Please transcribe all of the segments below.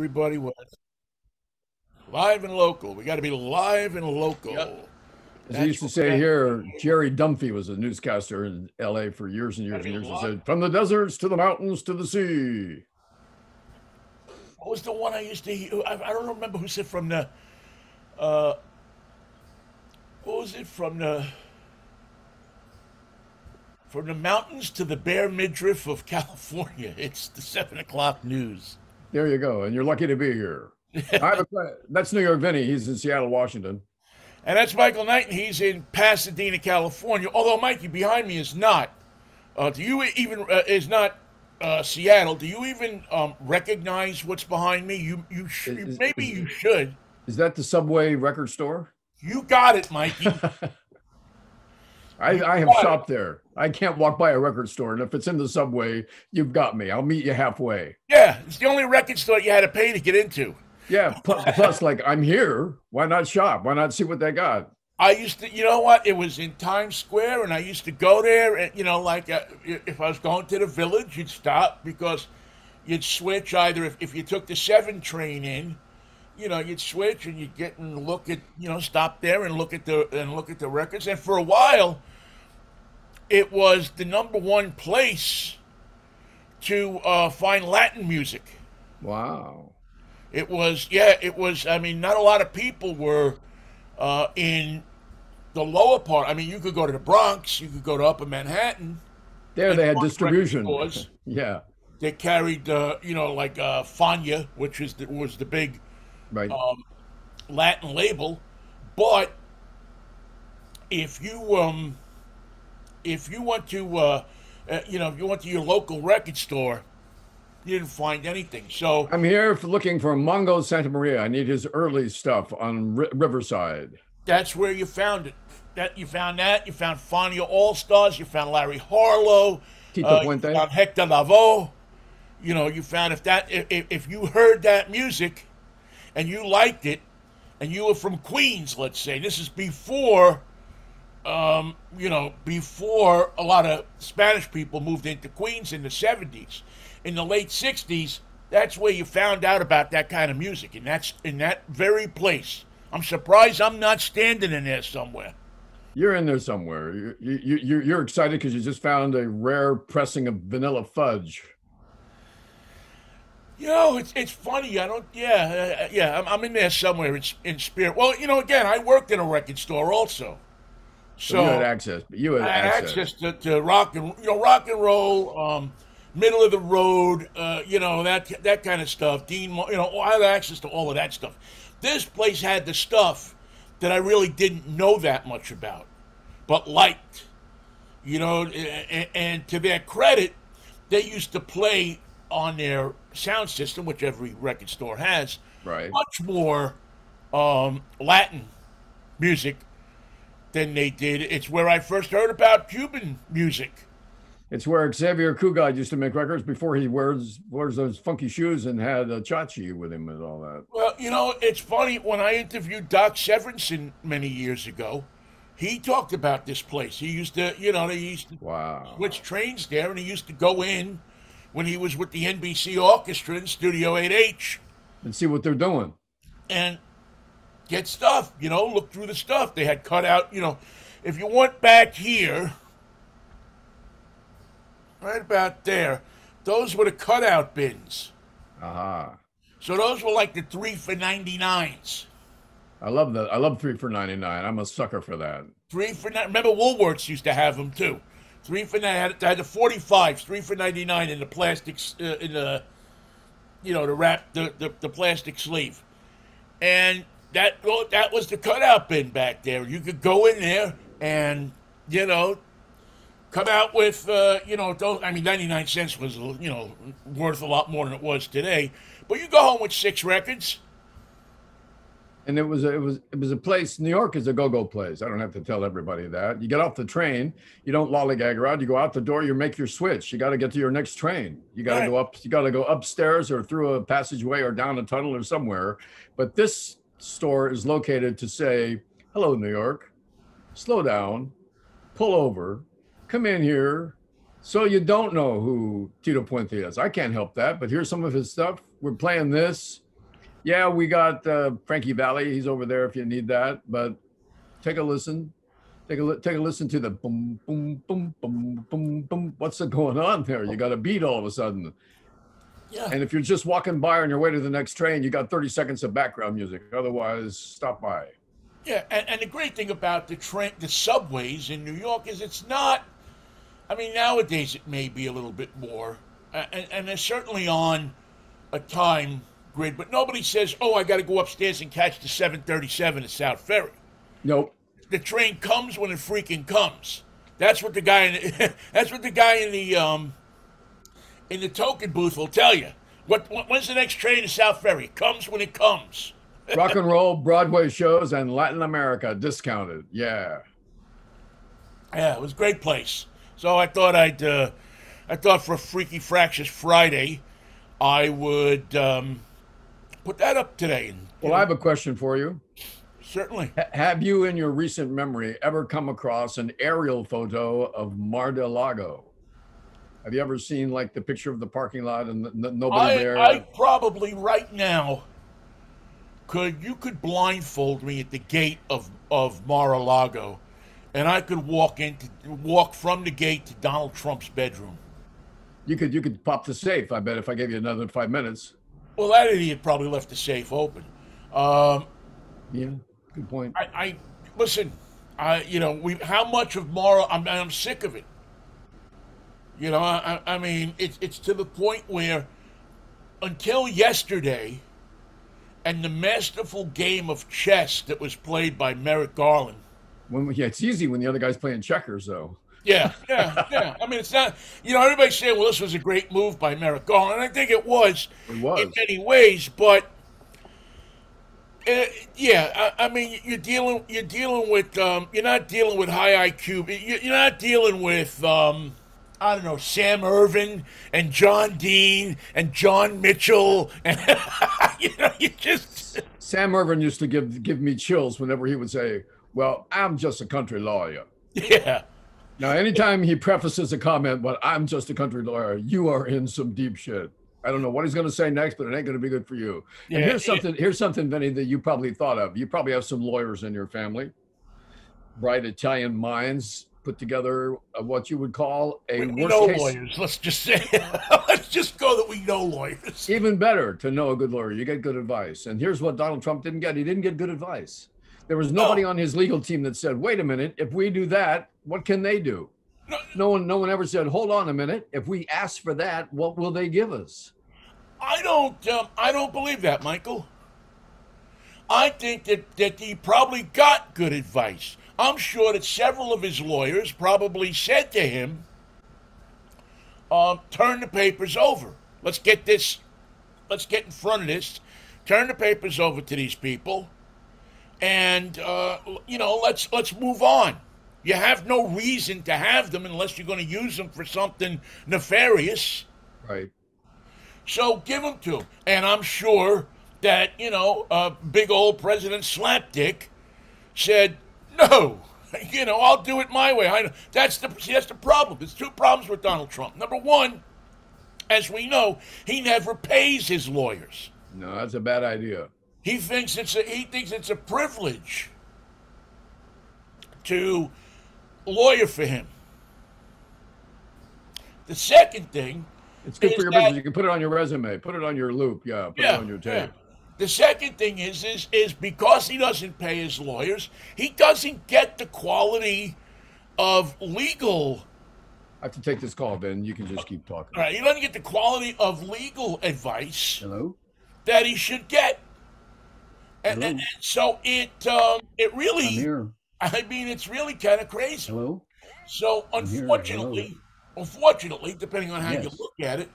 Everybody was live and local. We got to be live and local. Yep. As they That's used to what we say got to here, do. Jerry Dunphy was a newscaster in LA for years and Got years to and be years. He live. said, from the deserts to the mountains to the sea. What was the one I used to hear? I don't remember who said from the. Uh, what was it from the mountains to the bare midriff of California? It's the 7 o'clock news. There you go. And you're lucky to be here. That's New York Vinnie. He's in Seattle, Washington. And that's Michael Knight, and he's in Pasadena, California. Although Mikey behind me is not. Do you even is not Seattle? Do you even recognize what's behind me? Maybe Is, you should. is that the Subway record store? You got it, Mikey. You I have got it. shopped there. I can't walk by a record store. And if it's in the Subway, you've got me. I'll meet you halfway. Yeah, it's the only record store you had to pay to get into. Yeah. Plus, like, I'm here. Why not shop? Why not see what they got? I used to, you know what? It was in Times Square, and I used to go there. And like if I was going to the Village, you'd stop because you'd switch either if you took the 7 train in. You'd switch and you'd get and look at, stop there and look at the records. And for a while, it was the number one place to find Latin music. Wow. It was, yeah, it was. I mean, not a lot of people were in the lower part. I mean, you could go to the Bronx, you could go to Upper Manhattan, There and they had find record distribution. stores. Yeah. They carried, like Fania, which was the big Right. Latin label. But if you went to if you went to your local record store, you didn't find anything. So I'm here looking for Mongo Santa Maria. I need his early stuff on Riverside. that's where you found it. You found that. You found Fania All Stars. You found Larry Harlow. Tito You Puente. found Hector Lavoe. You found if you heard that music and you liked it, and you were from Queens, let's say. This is before, before a lot of Spanish people moved into Queens in the 70s. In the late 60s, that's where you found out about that kind of music, and that's in that very place. I'm surprised I'm not standing in there somewhere. You're in there somewhere. You're excited because you just found a rare pressing of Vanilla Fudge. It's funny. I don't. Yeah. I'm in there somewhere in spirit. Well, again, I worked in a record store also, So you had so access. You had I had access access. to rock and roll, middle of the road, that kind of stuff. I had access to all of that stuff. This place had the stuff that I really didn't know that much about, but liked. And to their credit, they used to play on their sound system, which every record store has, Right. much more Latin music than they did. It's where I first heard about Cuban music. It's where Xavier Cugat used to make records before he wears those funky shoes and had a Chachi with him and all that. Well, it's funny. When I interviewed Doc Severinsen many years ago, he talked about this place. He used to, they used to Wow. switch trains there, and he used to go in when he was with the NBC Orchestra in Studio 8H And see what they're doing. and get stuff, look through the stuff. They had cut out, if you went back here, right about there, those were the cutout bins. Aha. So those were like the 3 for 99s. I love that. I love 3 for 99. I'm a sucker for that. 3 for 9. Remember, Woolworths used to have them too. 3 for 9. Had the 45s, 3 for 99 in the plastics, in the, the wrap, the plastic sleeve. And that was the cutout bin back there. You could go in there and, come out with, those. I mean, 99 cents was, worth a lot more than it was today. But you go home with 6 records. And it was a place. New York is a go-go place. I don't have to tell everybody that. You get off the train, you don't lollygag around. You go out the door, you make your switch. You got to get to your next train. You got to Right. go up. You got to go upstairs or through a passageway or down a tunnel or somewhere. But this store is located to say, "Hello, New York. Slow down, pull over, come in here." So you don't know who Tito Puente is. I can't help that, but here's some of his stuff. We're playing this. Yeah, we got Frankie Valley. He's over there if you need that. But take a listen. Take a listen to the boom, boom, boom, boom, boom, boom. What's going on there? You got a beat all of a sudden. Yeah, And if you're just walking by on your way to the next train, you got 30 seconds of background music. Otherwise, stop by. yeah. And the great thing about the subways in New York is it's not. I mean, nowadays it may be a little bit more, and they're certainly on a time grid, but nobody says, "Oh, I got to go upstairs and catch the 7:37 at South Ferry." Nope. The train comes when it freaking comes. That's what the guy that's what the guy in the token booth will tell you. When's the next train to South Ferry? Comes when it comes. Rock and roll Broadway shows and Latin America discounted. Yeah. Yeah, it was a great place. So I thought for a Freaky Fractious Friday, I would put that up today. And, Well, I have a question for you. certainly. Have you, in your recent memory, ever come across an aerial photo of Mar-a-Lago? Have you ever seen like the picture of the parking lot and nobody there? I probably right now could blindfold me at the gate of Mar-a-Lago, and I could walk from the gate to Donald Trump's bedroom. You could pop the safe. I bet if I gave you another 5 minutes. Well, that idiot probably left the safe open. Um, Yeah, good point. I listen. We how much of Mara? I'm sick of it. I mean, it's to the point where until yesterday, and the masterful game of chess that was played by Merrick Garland. Yeah, it's easy when the other guy's playing checkers, though. Yeah, yeah, yeah. I mean, it's not. Everybody's saying, "Well, this was a great move by Merrick Garland," and I think it was It was. in many ways. But yeah, I mean, you're dealing with you're not dealing with high IQ. You're not dealing with I don't know, Sam Irvin and John Dean and John Mitchell, and you just Sam Irvin used to give me chills whenever he would say, "Well, I'm just a country lawyer." yeah, Now, anytime he prefaces a comment, "But I'm just a country lawyer," you are in some deep shit. I don't know what he's going to say next, but it ain't going to be good for you. And yeah. here's something, Vinny, that you probably thought of. You probably have some lawyers in your family, bright Italian minds, put together what you would call a We worst know case. lawyers. Let's just say, let's just go that we know lawyers. Even better to know a good lawyer. You get good advice. And here's what Donald Trump didn't get. He didn't get good advice. There was nobody No, on his legal team that said, "Wait a minute, if we do that, what can they do?" no, No one ever said, "Hold on a minute. If we ask for that, what will they give us?" I don't believe that, Michael. I think that he probably got good advice. I'm sure that several of his lawyers probably said to him, "Turn the papers over. Let's get this. Let's get in front of this. Turn the papers over to these people, and let's move on. You have no reason to have them unless you're going to use them for something nefarious. Right. So give them to him." And I'm sure that big old President Slapdick said, "No, I'll do it my way." That's the problem. There's two problems with Donald Trump. Number one, as we know, he never pays his lawyers. No, that's a bad idea. He thinks it's a privilege to lawyer for him. The second thing It's good for is your that business. You can put it on your resume, put it on your loop. Yeah, put it yeah, on your yeah. tape. The second thing is because he doesn't pay his lawyers, he doesn't get the quality of legal. I have to take this call, Ben. You can just keep talking. Right, he doesn't get the quality of legal advice Hello? that he should get, and, Hello? and, and so it I'm really. here. I mean, it's really kind of crazy. Hello? So I'm here. Hello? unfortunately, depending on how you Yes. look at it,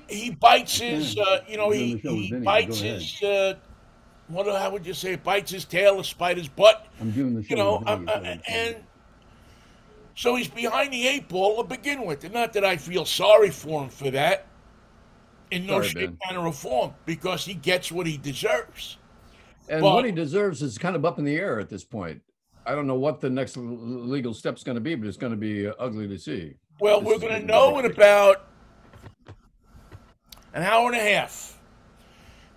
he bites I his. can. I'm doing He the show with he Vinnie. bites Go ahead. his. How would you say? Bites his tail to spite his butt. I'm doing the show You know, with Vinnie. is what I'm saying. and so he's behind the eight ball to begin with. And not that I feel sorry for him for that, in no Sorry, shape, Ben. manner, or form, because he gets what he deserves. And But what he deserves is kind of up in the air at this point. I don't know what the next legal step's going to be, but it's going to be ugly to see. well, This we're is going to know in about an hour and a half.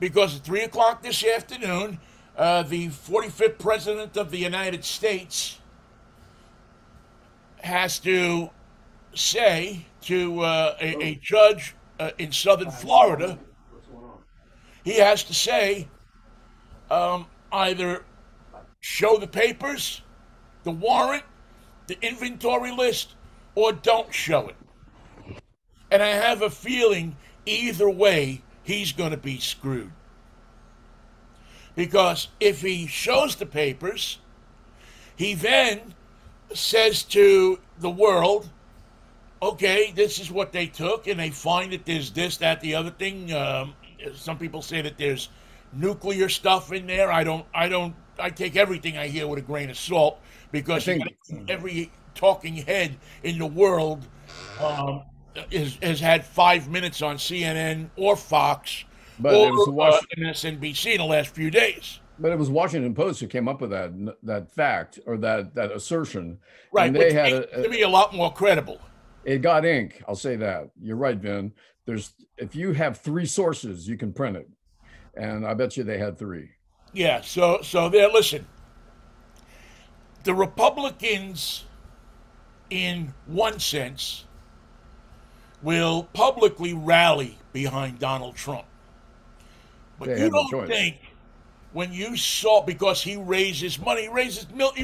because at 3 o'clock this afternoon, the 45th President of the United States has to say to a judge in southern Florida, he has to say either show the papers, the warrant, the inventory list, or don't show it. And I have a feeling either way, he's going to be screwed. Because if he shows the papers, he then says to the world, okay, this is what they took, and they find that there's this, that, the other thing. Some people say that there's nuclear stuff in there. I take everything I hear with a grain of salt, because every talking head in the world has had 5 minutes on CNN or Fox or MSNBC in the last few days. But it was Washington Post who came up with that fact, or that assertion. Right, and they had to be a lot more credible. It got ink. I'll say that. You're right, Vin. If you have 3 sources, you can print it, and I bet you they had 3. Yeah. So there. Listen, the Republicans, in one sense, will publicly rally behind Donald Trump, but you don't think, when you saw, because he raises money, he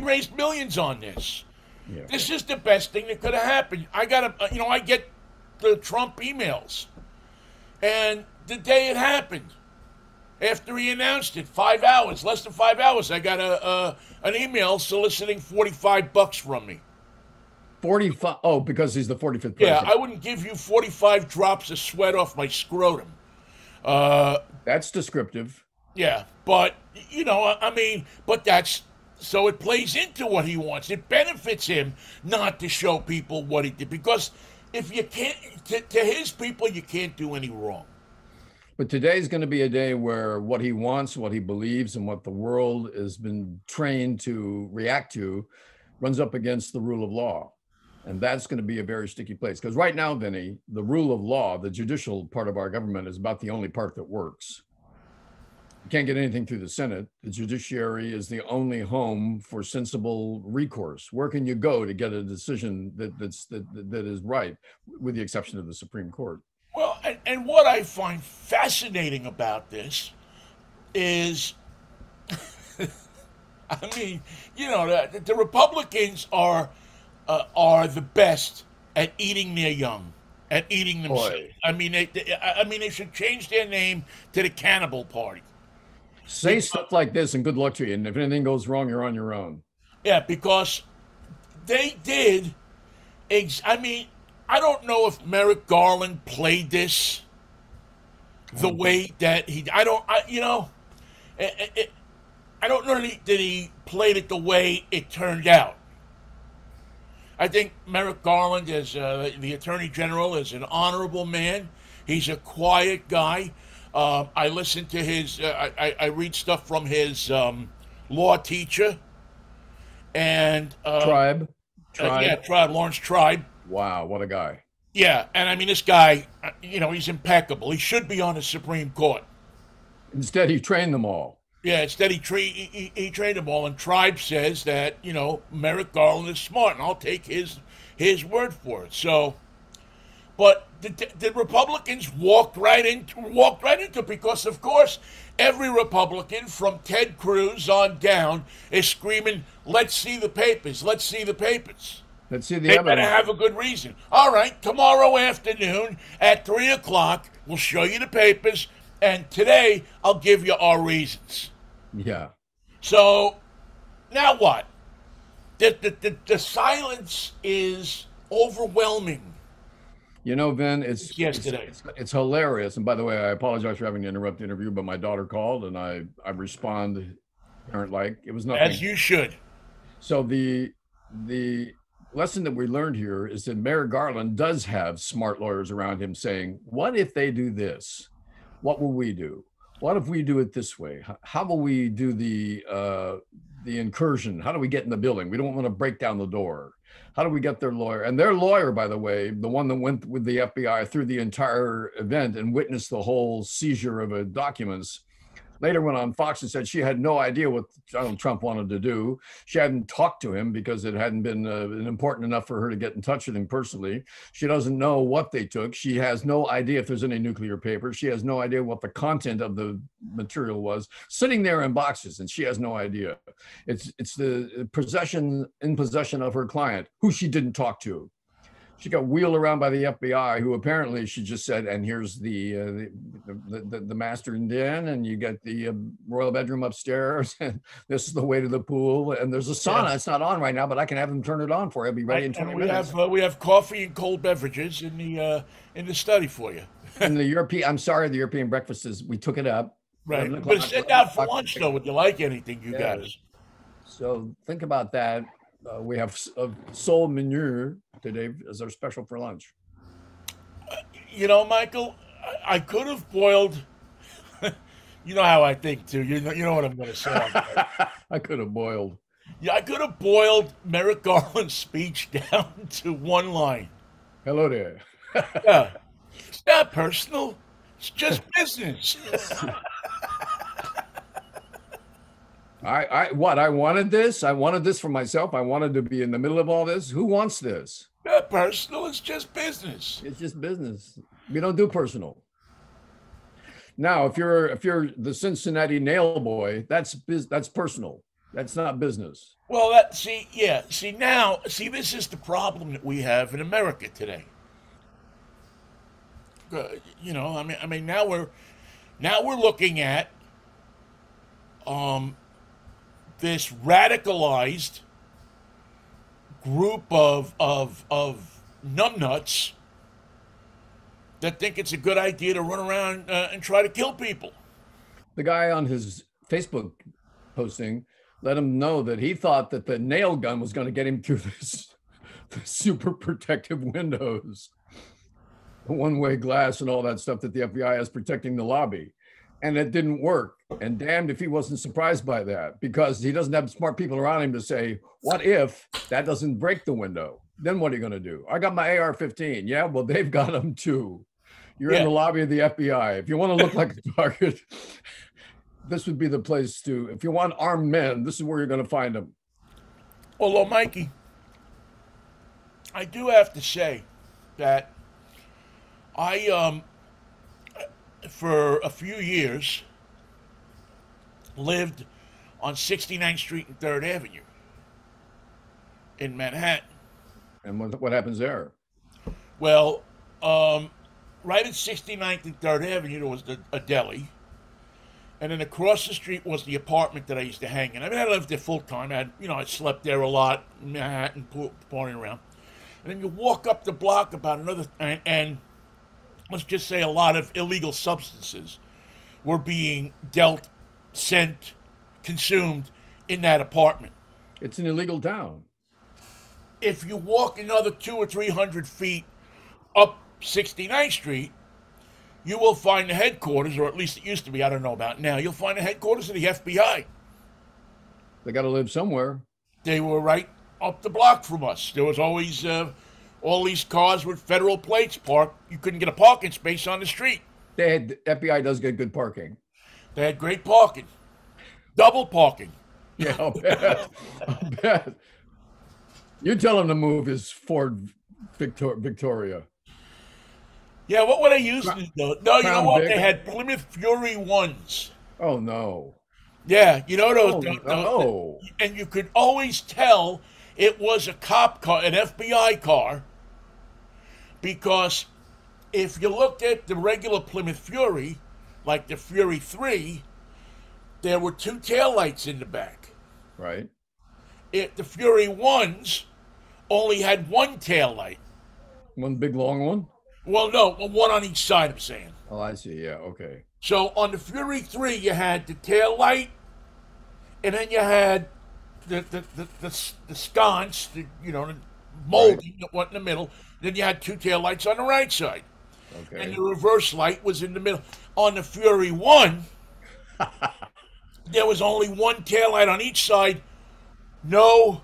raised millions on this. Yeah. This is the best thing that could have happened. I get the Trump emails, and the day it happened, after he announced it, less than 5 hours, I got an email soliciting $45 from me. 45? Oh, because he's the 45th president. Yeah, I wouldn't give you 45 drops of sweat off my scrotum. That's descriptive. Yeah, but but that's, so it plays into what he wants. It benefits him not to show people what he did, because if you can't, to his people, you can't do any wrong. But today's going to be a day where what he wants, what he believes, and what the world has been trained to react to runs up against the rule of law. And that's going to be a very sticky place. Because right now, Vinny, the rule of law, the judicial part of our government, is about the only part that works. You can't get anything through the Senate. The judiciary is the only home for sensible recourse. Where can you go to get a decision that is right, with the exception of the Supreme Court? Well, and what I find fascinating about this is, the Republicans are the best at eating their young, at eating themselves. They should change their name to the Cannibal Party. Say stuff like this and good luck to you. And if anything goes wrong, you're on your own. Yeah, because they did. I don't know if Merrick Garland played this the way that he. I don't know that he played it the way it turned out. I think Merrick Garland, as the Attorney General, is an honorable man. He's a quiet guy. I listen to his. I read stuff from his law teacher, and Tribe. Lawrence Tribe. Wow, what a guy! Yeah, and this guy, he's impeccable. He should be on the Supreme Court. Instead, he trained them all. Yeah, instead he trained them all, and Tribe says that Merrick Garland is smart, and I'll take his word for it. So, but the Republicans walked right into because, of course, every Republican from Ted Cruz on down is screaming, "Let's see the papers! Let's see the papers!" Let's see the They evidence. better have a good reason. All right, tomorrow afternoon at 3 o'clock, we'll show you the papers, and today I'll give you our reasons. Yeah. So, now what? The silence is overwhelming. Vin, it's hilarious. And by the way, I apologize for having to interrupt the interview, but my daughter called, and I respond parent-like. It was nothing. As you should. So the lesson that we learned here is that Merrick Garland does have smart lawyers around him saying, what if they do this? What will we do? What if we do it this way? How will we do the incursion? How do we get in the building? We don't want to break down the door. How do we get their lawyer? And their lawyer, by the way, the one that went with the FBI through the entire event and witnessed the whole seizure of documents, later went on Fox and said she had no idea what Donald Trump wanted to do. She hadn't talked to him because it hadn't been important enough for her to get in touch with him personally. She doesn't know what they took. She has no idea if there's any nuclear papers. She has no idea what the content of the material was, sitting there in boxes, and she has no idea. It's the in possession of her client, who she didn't talk to. She got wheeled around by the FBI, who apparently she just said, and here's the master den, and you get the royal bedroom upstairs, and this is the way to the pool, and there's a sauna. Yeah. It's not on right now, but I can have them turn it on for you. It'll be ready in 20 minutes. We have coffee and cold beverages in the study for you. And the European breakfast is, we took it up. Right, but sit down for lunch though. Would you like anything, you guys? So think about that. We have a sole menu today as our special for lunch. You know, Michael, I could have boiled. You know how I think too. You know what I'm going to say. I could have boiled. Yeah, I could have boiled Merrick Garland's speech down to one line. Hello there. Yeah, it's not personal. It's just business. I wanted this. I wanted this for myself. I wanted to be in the middle of all this. Who wants this? Not personal. It's just business. It's just business. We don't do personal. Now, if you're the Cincinnati nail boy, that's personal. That's not business. Well, see, this is the problem that we have in America today. You know, I mean, now we're looking at this radicalized group of numbnuts that think it's a good idea to run around and try to kill people. The guy on his Facebook posting let him know that he thought that the nail gun was going to get him through the super protective windows, the one-way glass and all that stuff that the FBI has protecting the lobby. And it didn't work. And damned if he wasn't surprised by that, because he doesn't have smart people around him to say, what if that doesn't break the window? Then what are you going to do? I got my AR-15. Yeah, well, they've got them too. You're in the lobby of the FBI. If you want to look like a target, this would be the place to. If you want armed men, this is where you're going to find them. Although, Mikey, I do have to say that I for a few years lived on 69th Street and 3rd Avenue in Manhattan. And what happens there? Well, right at 69th and 3rd Avenue, there was a deli. And then across the street was the apartment that I used to hang in. I mean, I lived there full time. I slept there a lot, Manhattan, pouring around. And then you walk up the block about another, and let's just say a lot of illegal substances were being dealt, sent, consumed in that apartment. It's an illegal town. If you walk another 200 or 300 feet up 69th Street, you will find the headquarters, or at least it used to be, I don't know about now, you'll find the headquarters of the FBI. They got to live somewhere. They were right up the block from us. There was always all these cars with federal plates parked. You couldn't get a parking space on the street. FBI does get good parking. They had great parking. Double parking. Yeah, I'll bet. You tell him to move his Ford Victoria. Yeah, what would I use? No, you know what? They had Plymouth Fury 1s. Oh, no. Yeah, you know those. No. And you could always tell it was a cop car, an FBI car, because if you looked at the regular Plymouth Fury, like the Fury 3, there were 2 taillights in the back. Right. The Fury 1s only had 1 taillight. One big long one? Well, no, one on each side, I'm saying. Oh, I see. Yeah, okay. So on the Fury 3, you had the tail light, and then you had the sconce, the molding that went in the middle. Then you had 2 tail lights on the right side. Okay. And the reverse light was in the middle. On the Fury 1, there was only 1 tail light on each side, no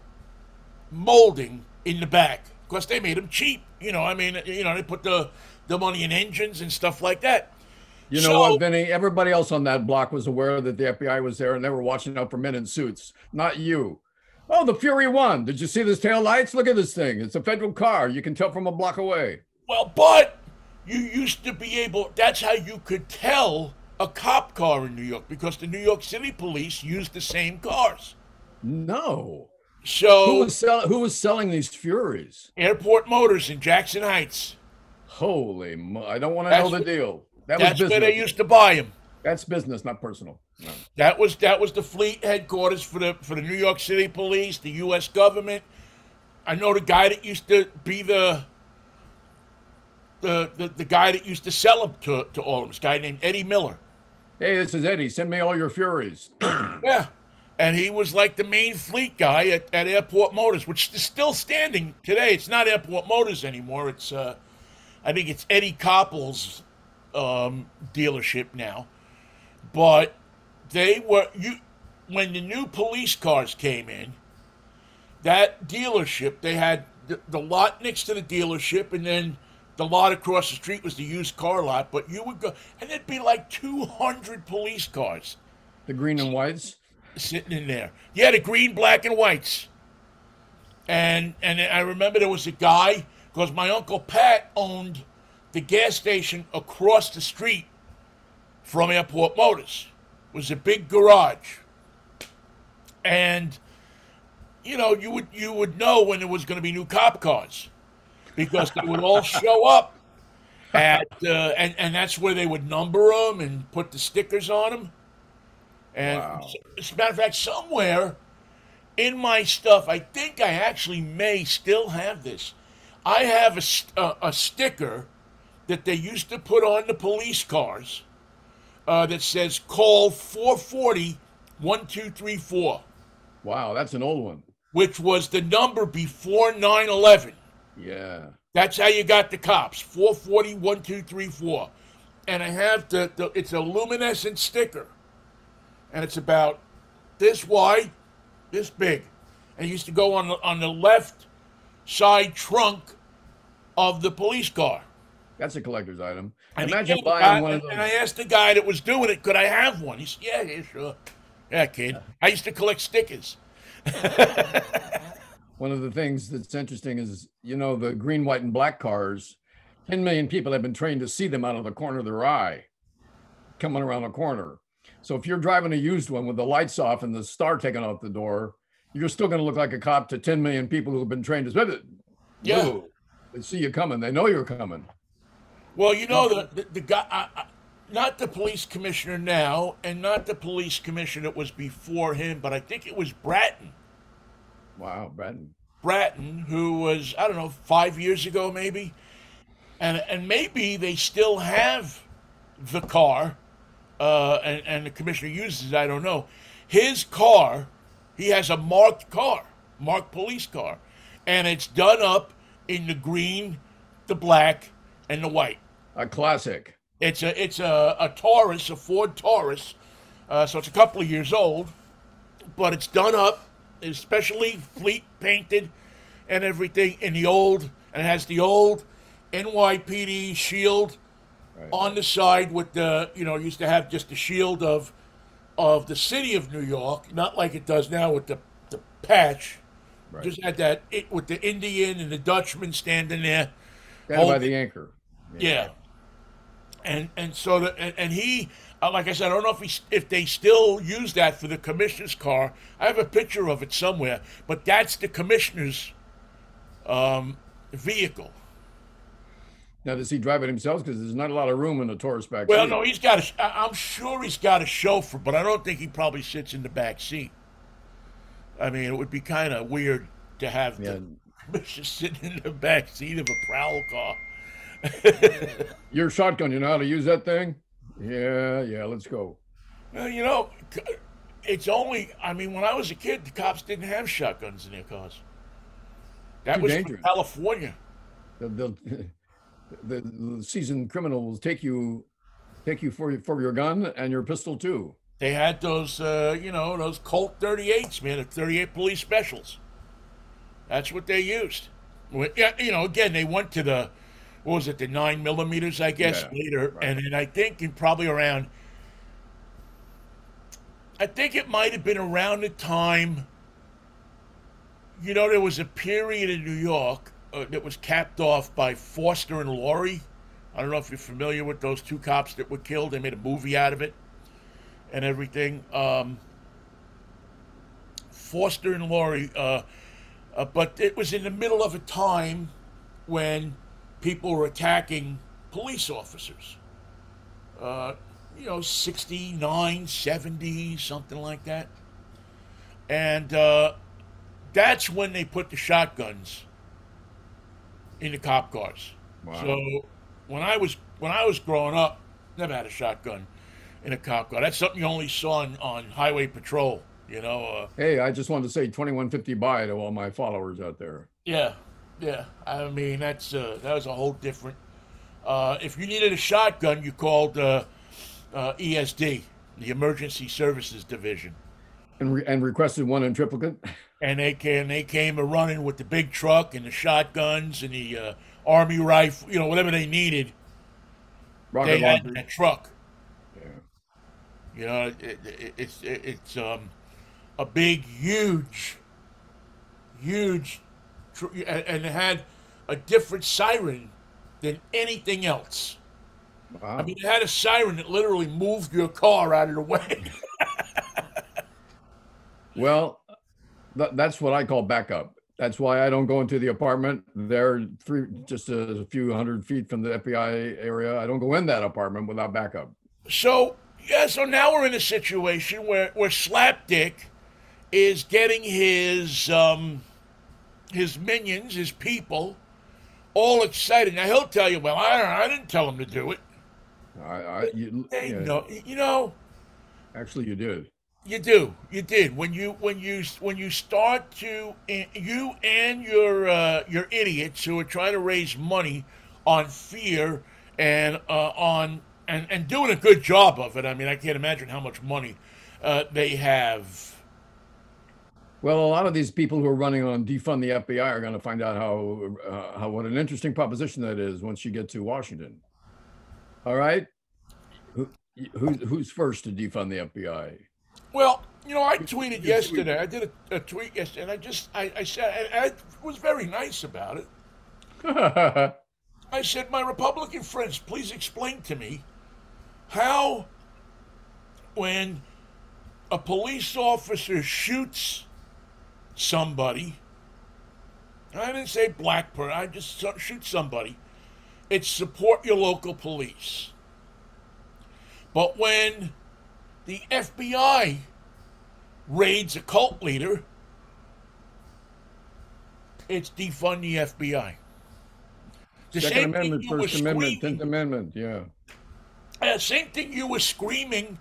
molding in the back. Of course, they made them cheap. I mean, they put the money in engines and stuff like that. You know what, Vinny? Everybody else on that block was aware that the FBI was there and they were watching out for men in suits, not you. Oh, the Fury 1. Did you see this tail lights? Look at this thing. It's a federal car. You can tell from a block away. Well, but you used to be able, that's how you could tell a cop car in New York, because the New York City police used the same cars. No. So who was selling these Furies? Airport Motors in Jackson Heights. I don't want to know the deal. That's where they used to buy them. That's business, not personal. No. That was the fleet headquarters for the New York City police, the U.S. government. I know the guy that used to be the guy that used to sell them to all of them. This guy named Eddie Miller. Hey, this is Eddie. Send me all your Furies. Yeah. And he was like the main fleet guy at Airport Motors, which is still standing today. It's not Airport Motors anymore. It's I think it's Eddie Koppel's dealership now. But when the new police cars came in, that dealership, they had the lot next to the dealership, and then the lot across the street was the used car lot. But you would go, and there'd be like 200 police cars. The green and whites? Sitting in there. Yeah, the green, black, and whites. And I remember there was a guy, because my Uncle Pat owned the gas station across the street from Airport Motors. It was a big garage. And, you would know when there was going to be new cop cars, because they would all show up and that's where they would number them and put the stickers on them. And wow. As a matter of fact, somewhere in my stuff, I think I actually may still have this. I have a sticker that they used to put on the police cars that says call 440-1234. Wow, that's an old one. Which was the number before 9/11. Yeah. That's how you got the cops, 440-1234. And I have it's a luminescent sticker. And it's about this wide, this big. And it used to go on the left side trunk of the police car. That's a collector's item. And imagine buying one of those. And I asked the guy that was doing it, could I have one? He said, yeah, sure. Yeah, kid. Yeah. I used to collect stickers. One of the things that's interesting is, the green, white, and black cars, 10 million people have been trained to see them out of the corner of their eye, coming around a corner. So if you're driving a used one with the lights off and the star taken off the door, you're still going to look like a cop to 10 million people who have been trained to yeah. They see you coming. They know you're coming. Well, the guy, not the police commissioner now, and not the police commissioner that was before him, but I think it was Bratton. Wow, Bratton. Bratton, who was, I don't know, 5 years ago maybe. And maybe they still have the car. And the commissioner uses it, I don't know. His car, he has a marked police car, and it's done up in the green, the black, and the white. A classic. It's a Taurus, a Ford Taurus, so it's a couple of years old, but it's done up, especially fleet painted and everything and it has the old NYPD shield. Right. On the side with the, used to have just the shield of the city of New York, not like it does now with the patch. Right. Just had that with the Indian and the Dutchman standing there. Down by the anchor. Yeah. And so he, like I said, I don't know if they still use that for the commissioner's car. I have a picture of it somewhere, but that's the commissioner's vehicle. Now, does he drive it himself? Because there's not a lot of room in the Taurus back seat. Well, no, I'm sure he's got a chauffeur, but I don't think he probably sits in the back seat. I mean, it would be kind of weird to have the commissioner sitting in the back seat of a prowl car. Your shotgun, you know how to use that thing? Yeah, let's go. Well, it's only, when I was a kid, the cops didn't have shotguns in their cars. That was from California. The seasoned criminal will take you for your gun and your pistol too. They had those, those Colt 38s, man, the 38 police specials. That's what they used. Yeah, again, they went to the, what was it, the 9 millimeters, I guess, Yeah, later. right. And then I think in probably around, I think it might have been around the time, there was a period in New York that was capped off by Foster and Laurie. I don't know if you're familiar with those two cops that were killed. They made a movie out of it and everything. Foster and Laurie, but it was in the middle of a time when people were attacking police officers. 69, 70, something like that. And that's when they put the shotguns in the cop cars. Wow. So when I was growing up, never had a shotgun in a cop car. That's something you only saw on highway patrol. Hey, I just wanted to say 2150 bye to all my followers out there. Yeah, yeah. I mean, that was a whole different. If you needed a shotgun, you called ESD, the Emergency Services Division, And requested one in triplicate. and they came a running with the big truck and the shotguns and the army rifle, whatever they needed. They Rocket had in launchers. that truck. Yeah. It's a big, huge, huge, and it had a different siren than anything else. I Wow. mean, it had a siren that literally moved your car out of the way. Well, that's what I call backup. That's why I don't go into the apartment. They're just a few hundred feet from the FBI area. I don't go in that apartment without backup. So yeah, so now we're in a situation where Slapdick is getting his minions, his people, all excited. Now he'll tell you, well, I didn't tell him to do it. But yeah, No, actually, you did. you did. When you start to, you and your idiots who are trying to raise money on fear and and doing a good job of it. I mean, I can't imagine how much money they have. Well, a lot of these people who are running on defund the FBI are going to find out how what an interesting proposition that is once you get to Washington. All right, who, who's first to defund the FBI? Well, I tweeted Good tweet. yesterday. I did a tweet yesterday, and I said, and I was very nice about it. I said, my Republican friends, please explain to me how, when a police officer shoots somebody, I didn't say black person, I just shoot somebody, it's support your local police. But when the FBI raids a cult leader, it's defund the FBI. The Second same thing Amendment, you were First Amendment, Tenth screaming, Amendment. Yeah. same thing you were screaming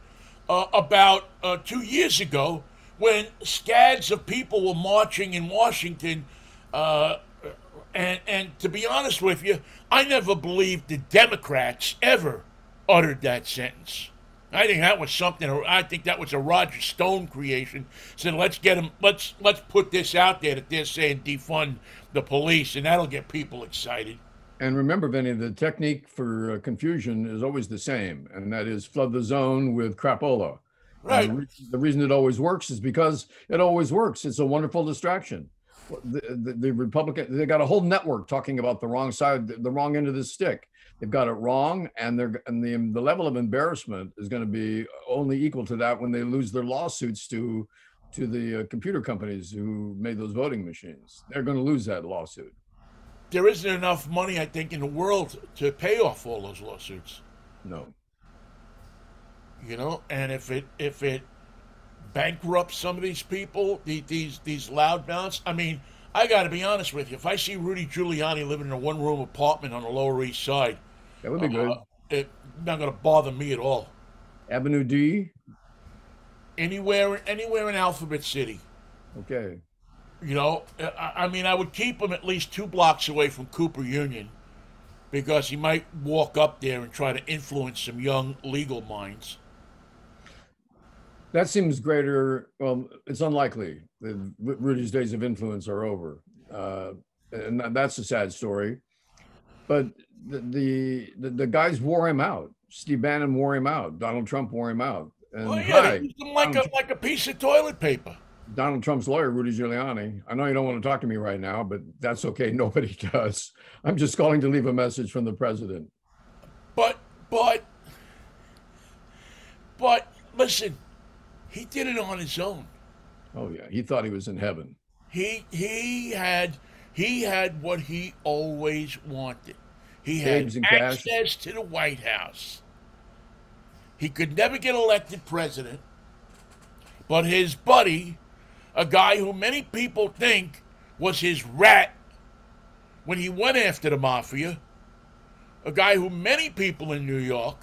about 2 years ago when scads of people were marching in Washington. Uh, and to be honest with you, I never believed the Democrats ever uttered that sentence. I think that was something. I think that was a Roger Stone creation. Said, let's get them. Let's put this out there that they're saying defund the police, and that'll get people excited. And remember, Vinny, the technique for confusion is always the same, and that is flood the zone with crapola. And Right. the reason it always works is because it always works. It's a wonderful distraction. The Republican, they got a whole network talking about the wrong side, the wrong end of the stick. They've got it wrong, and the level of embarrassment is going to be only equal to that when they lose their lawsuits to the computer companies who made those voting machines. They're going to lose that lawsuit. There isn't enough money, I think, in the world to pay off all those lawsuits. No. And if it bankrupts some of these people, these loudmouths. I mean, I got to be honest with you. If I see Rudy Giuliani living in a one-room apartment on the Lower East Side, That would be good. it's not going to bother me at all. Avenue D. Anywhere in Alphabet City. Okay. I mean, I would keep him at least 2 blocks away from Cooper Union because he might walk up there and try to influence some young legal minds. That seems greater. Well, it's unlikely. Rudy's days of influence are over. and that's a sad story. But the guys wore him out. Steve Bannon wore him out. Donald Trump wore him out. Well, And yeah, they hi, used them Donald, like a piece of toilet paper. Donald Trump's lawyer, Rudy Giuliani. I know you don't want to talk to me right now, but that's okay. Nobody does. I'm just calling to leave a message from the president. But but but listen, he did it on his own. Oh yeah, he thought he was in heaven. He had what he always wanted. He had Pigs and cash. access to the White House. He could never get elected president, but his buddy, a guy who many people think was his rat when he went after the mafia, a guy who many people in New York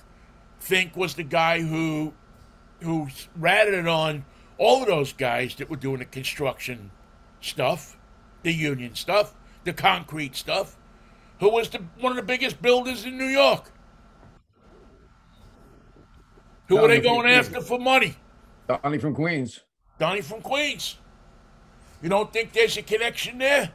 think was the guy who ratted it on all of those guys that were doing the construction stuff, the union stuff, the concrete stuff, who was one of the biggest builders in New York. Who were they going after for money? Donnie from Queens. Donnie from Queens. You don't think there's a connection there?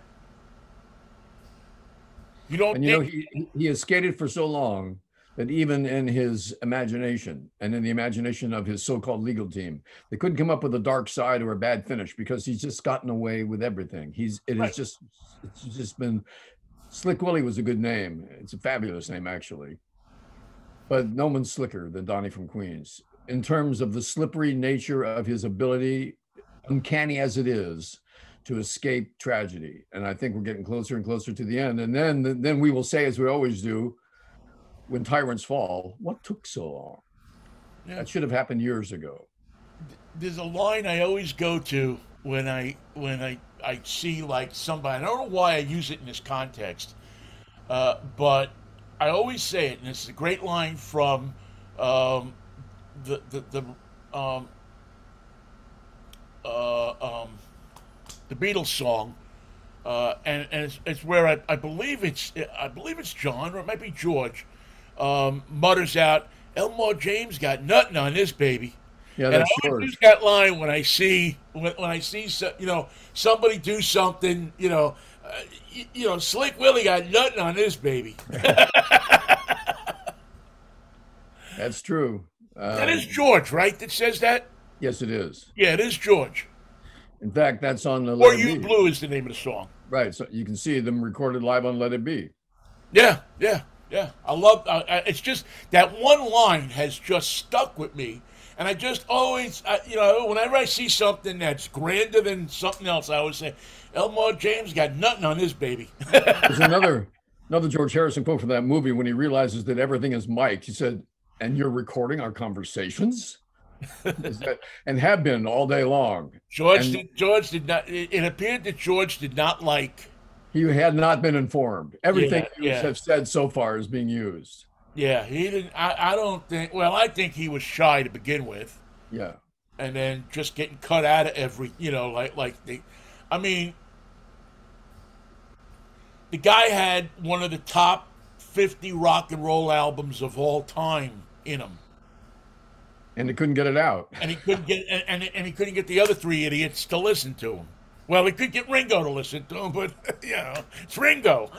You don't And think? he has skated for so long that even in his imagination and in the imagination of his so-called legal team, they couldn't come up with a dark side or a bad finish because he's just gotten away with everything. Right. It's just been Slick Willie was a good name. It's a fabulous name actually, but no one's slicker than Donnie from Queens in terms of the slippery nature of his ability, uncanny as it is, to escape tragedy. And I think we're getting closer and closer to the end. And then we will say, as we always do, when tyrants fall, what took so long? Yeah. That should have happened years ago. There's a line I always go to when I see like somebody. I don't know why I use it in this context, but I always say it, and it's a great line from the um, uh, um, the Beatles song, and it's where I believe it's John or it might be George, mutters out, "Elmore James got nothing on this baby." Yeah, And I that's always George. use that line when I see somebody do something, Slick Willie got nothing on this baby. That's true. That is George, right? That says that. Yes, it is. Yeah, it is George. In fact, that's on the Or Let It You Be. Blue is the name of the song. Right. So you can see them recorded live on Let It Be. Yeah, yeah, yeah. I love. It's just that one line has just stuck with me, and I just always, whenever I see something that's grander than something else, I always say, "Elmore James got nothing on this baby." There's another George Harrison quote from that movie when he realizes that everything is mic'd. He said, "And you're recording our conversations?" And have been all day long. George And did not. It appeared that George did not like. he had not been informed. Everything you Yeah. have said so far is being used. Yeah, he didn't. I don't think. Well, I think he was shy to begin with, Yeah. and then just getting cut out of every. I mean, the guy had one of the top 50 rock and roll albums of all time in him. And they couldn't get it out. And he couldn't get and he couldn't get the other three idiots to listen to him. Well, he could get Ringo to listen to him, but it's Ringo.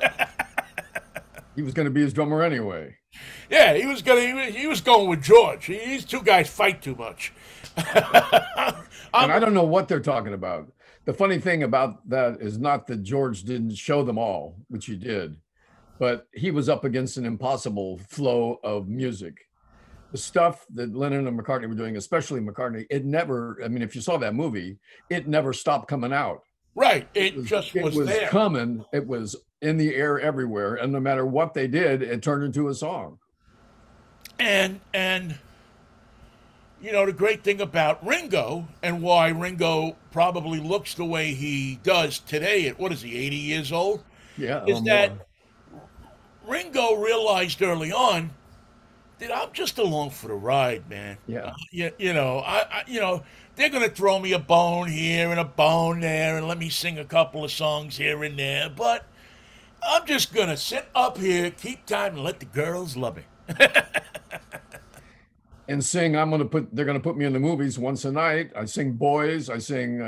He was going to be his drummer anyway. Yeah, he was going with George. These two guys fight too much. And I don't know what they're talking about. The funny thing about that is not that George didn't show them all, which he did, but he was up against an impossible flow of music. The stuff that Lennon and McCartney were doing, especially McCartney, it never, I mean, if you saw that movie, it never stopped coming out. Right. It was there. Coming. It was in the air everywhere. And no matter what they did, it turned into a song. And the great thing about Ringo and why Ringo probably looks the way he does today at, what is he, 80 years old? Yeah. Is that Ringo realized early on that I'm just along for the ride, man. Yeah. They're going to throw me a bone here and a bone there and let me sing a couple of songs here and there, but I'm just going to sit up here, keep time, and let the girls love me. And sing, they're going to put me in the movies once a night. I sing Boys. I sing,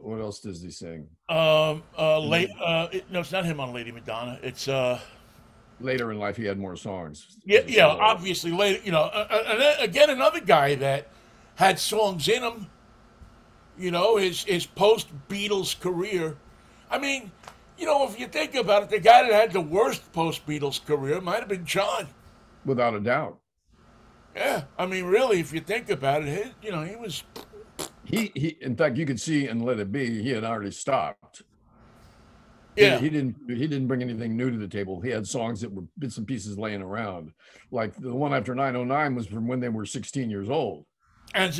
What else does he sing? No, it's not him on Lady Madonna. It's Later in life, he had more songs yeah, as a yeah. solo. Obviously, later, and then, again, another guy that had songs in him. His post Beatles career. I mean, if you think about it, the guy that had the worst post Beatles career might have been John. Without a doubt. Yeah, I mean, really, if you think about it, he was. He in fact, you could see in Let It Be, he had already stopped. Yeah, He didn't bring anything new to the table. He had songs that were bits and pieces laying around. Like the one after 909 was from when they were 16 years old. and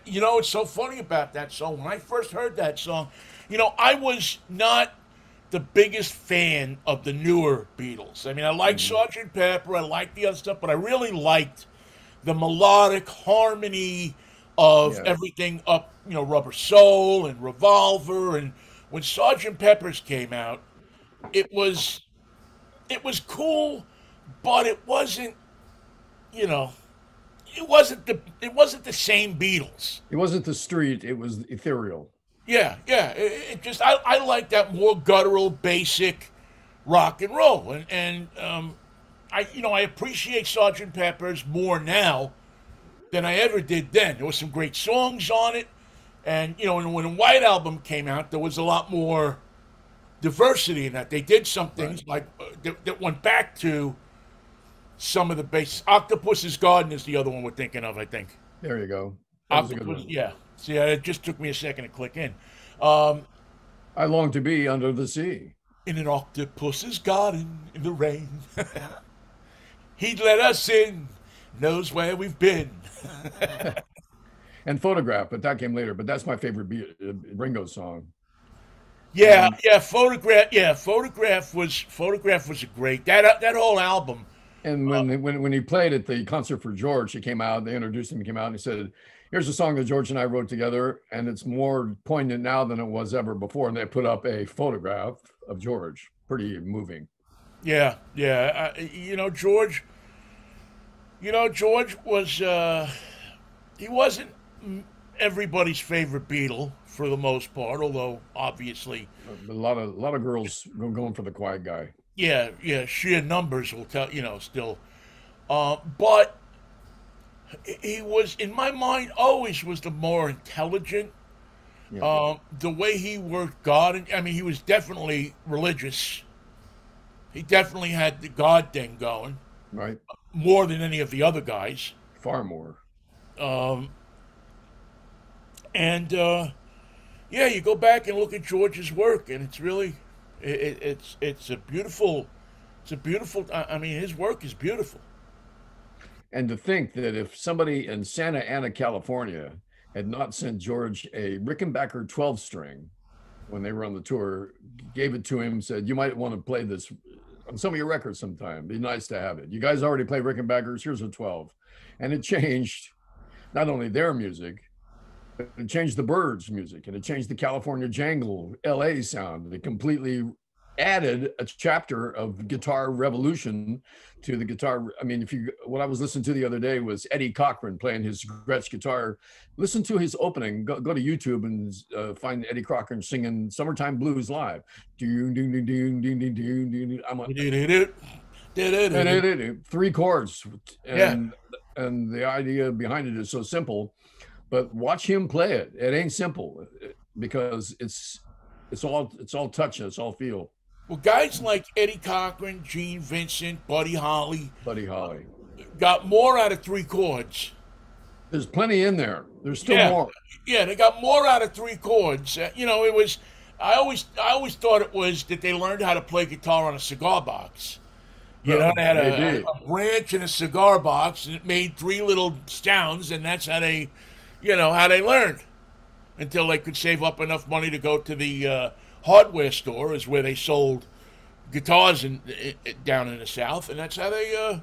it's so funny about that song. When I first heard that song, I was not the biggest fan of the newer Beatles. I mean, I liked Sgt. Pepper, I liked the other stuff, but I really liked the melodic harmony of Yeah. everything up, Rubber Soul and Revolver. And when Sgt. Pepper's came out, it was cool, but it wasn't, you know, it wasn't the same Beatles. It wasn't the street, it was ethereal. Yeah, yeah. It just I like that more guttural, basic rock and roll, and I appreciate Sergeant Pepper's more now than I ever did then. There were some great songs on it, and when the White Album came out, there was a lot more diversity in that. They did some things Right. like that went back to some of the basics. Octopus's Garden is the other one we're thinking of, I think. There you go. That was a good Octopus, one. yeah. See, it just took me a second to click in. I long to be under the sea. In an octopus's garden in the rain. He'd let us in, knows where we've been. And Photograph, but that came later. But that's my favorite Ringo song. Yeah, And yeah, photograph. Yeah, photograph was a great that whole album. and when he played at the concert for George, he came out. They introduced him. He came out and he said, "Here's a song that George and I wrote together, and it's more poignant now than it was ever before." And they put up a photograph of George. Pretty moving. Yeah, yeah. George. George was he wasn't everybody's favorite Beatle for the most part, although obviously, A lot of girls going for the quiet guy. yeah, yeah, sheer numbers will tell still. But he was, in my mind, always was the more intelligent. Yeah, The way he worked God, and I mean, he was definitely religious. He definitely had the God thing going right. more than any of the other guys. Far more. Um, and yeah, you go back and look at George's work, and it's really, it's a beautiful, I mean, his work is beautiful. And to think that if somebody in Santa Ana, California, had not sent George a Rickenbacker 12 string when they were on the tour, gave it to him, said, "You might want to play this on some of your records sometime. Be nice to have it. You guys already play Rickenbackers. Here's a 12." And it changed not only their music, but it changed the Byrds' music, and it changed the California Jangle LA sound. It completely added a chapter of guitar revolution to the guitar. I mean, what I was listening to the other day was Eddie Cochran playing his Gretsch guitar. Listen to his opening. Go to YouTube and find Eddie Cochran singing "Summertime Blues" live. I'm three chords, Yeah. and the idea behind it is so simple, but watch him play it. It ain't simple because it's all touch and it's all feel. Well, guys like Eddie Cochran, Gene Vincent, Buddy Holly Buddy Holly. got more out of three chords. There's plenty in there. There's still Yeah, more. yeah, they got more out of three chords. It was. I always thought it was that they learned how to play guitar on a cigar box. They had They did. a branch and a cigar box, and it made three little sounds, and that's how they, how they learned until they could save up enough money to go to the hardware store, is where they sold guitars down in the South, and that's how they,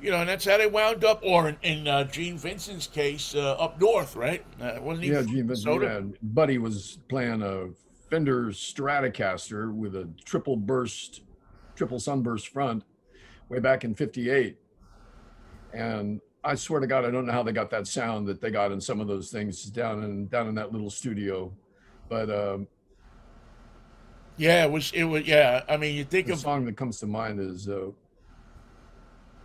and that's how they wound up. Or in Gene Vincent's case, up north, right? Wasn't he Yeah, from Gene Vincent. Minnesota? Yeah. Buddy was playing a Fender Stratocaster with a triple sunburst front way back in '58. And I swear to God, I don't know how they got that sound that they got in some of those things down in that little studio But Yeah, it was. Yeah, I mean, you think the of song that comes to mind is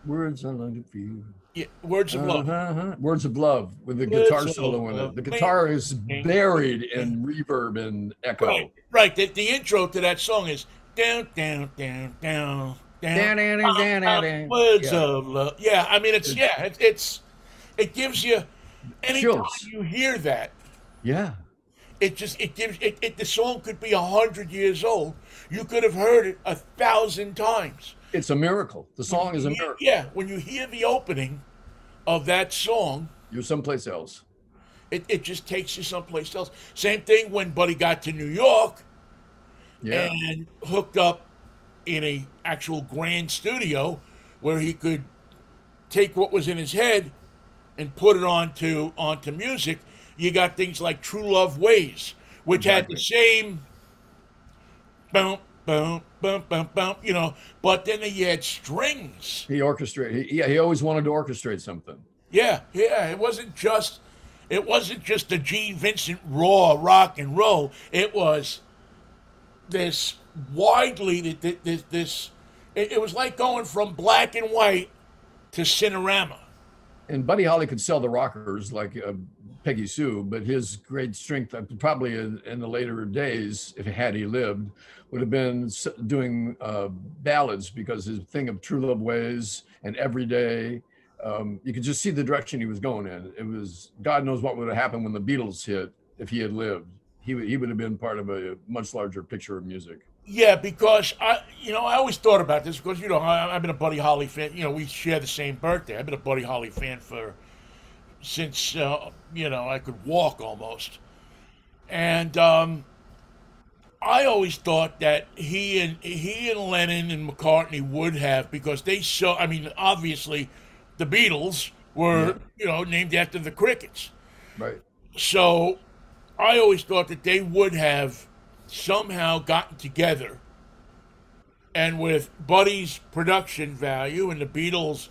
"Words I Love for You." yeah, Words of Love. Words of Love with the Words guitar of solo in it. love. The guitar is buried in reverb and Right, echo. right. The intro to that song is down, down, down, down, down. Words Yeah, of love. Yeah, I mean, it's it, yeah, it gives you anytime chills. you hear that, Yeah, it just it gives it. The song could be 100 years old. You could have heard it 1,000 times. it's a miracle. The When song is you a hear, miracle. yeah, when you hear the opening of that song, You're someplace else. it just takes you someplace else. Same thing when Buddy got to New York Yeah, and hooked up in a actual grand studio where he could take what was in his head and put it onto music. You got things like True Love Ways, which had the exactly. same boom, boom, boom, boom, boom, but then he had strings. He orchestrated. Yeah, he always wanted to orchestrate something. Yeah, yeah. It wasn't just the Gene Vincent raw rock and roll. It was this widely this. It was like going from black and white to Cinerama. And Buddy Holly could sell the rockers like Peggy Sue, but his great strength, probably in the later days, if had he lived, would have been doing ballads, because his thing of True Love Ways and Everyday, you could just see the direction he was going in. It was, God knows what would have happened when the Beatles hit if he had lived. He would have been part of a much larger picture of music. Yeah, because I always thought about this because I've been a Buddy Holly fan. We share the same birthday. I've been a Buddy Holly fan since I could walk almost, and I always thought that he and Lennon and McCartney would have, because they saw. I mean, obviously, the Beatles Yeah, were named after the Crickets, right. so I always thought that they would have somehow gotten together, and with Buddy's production value and the Beatles'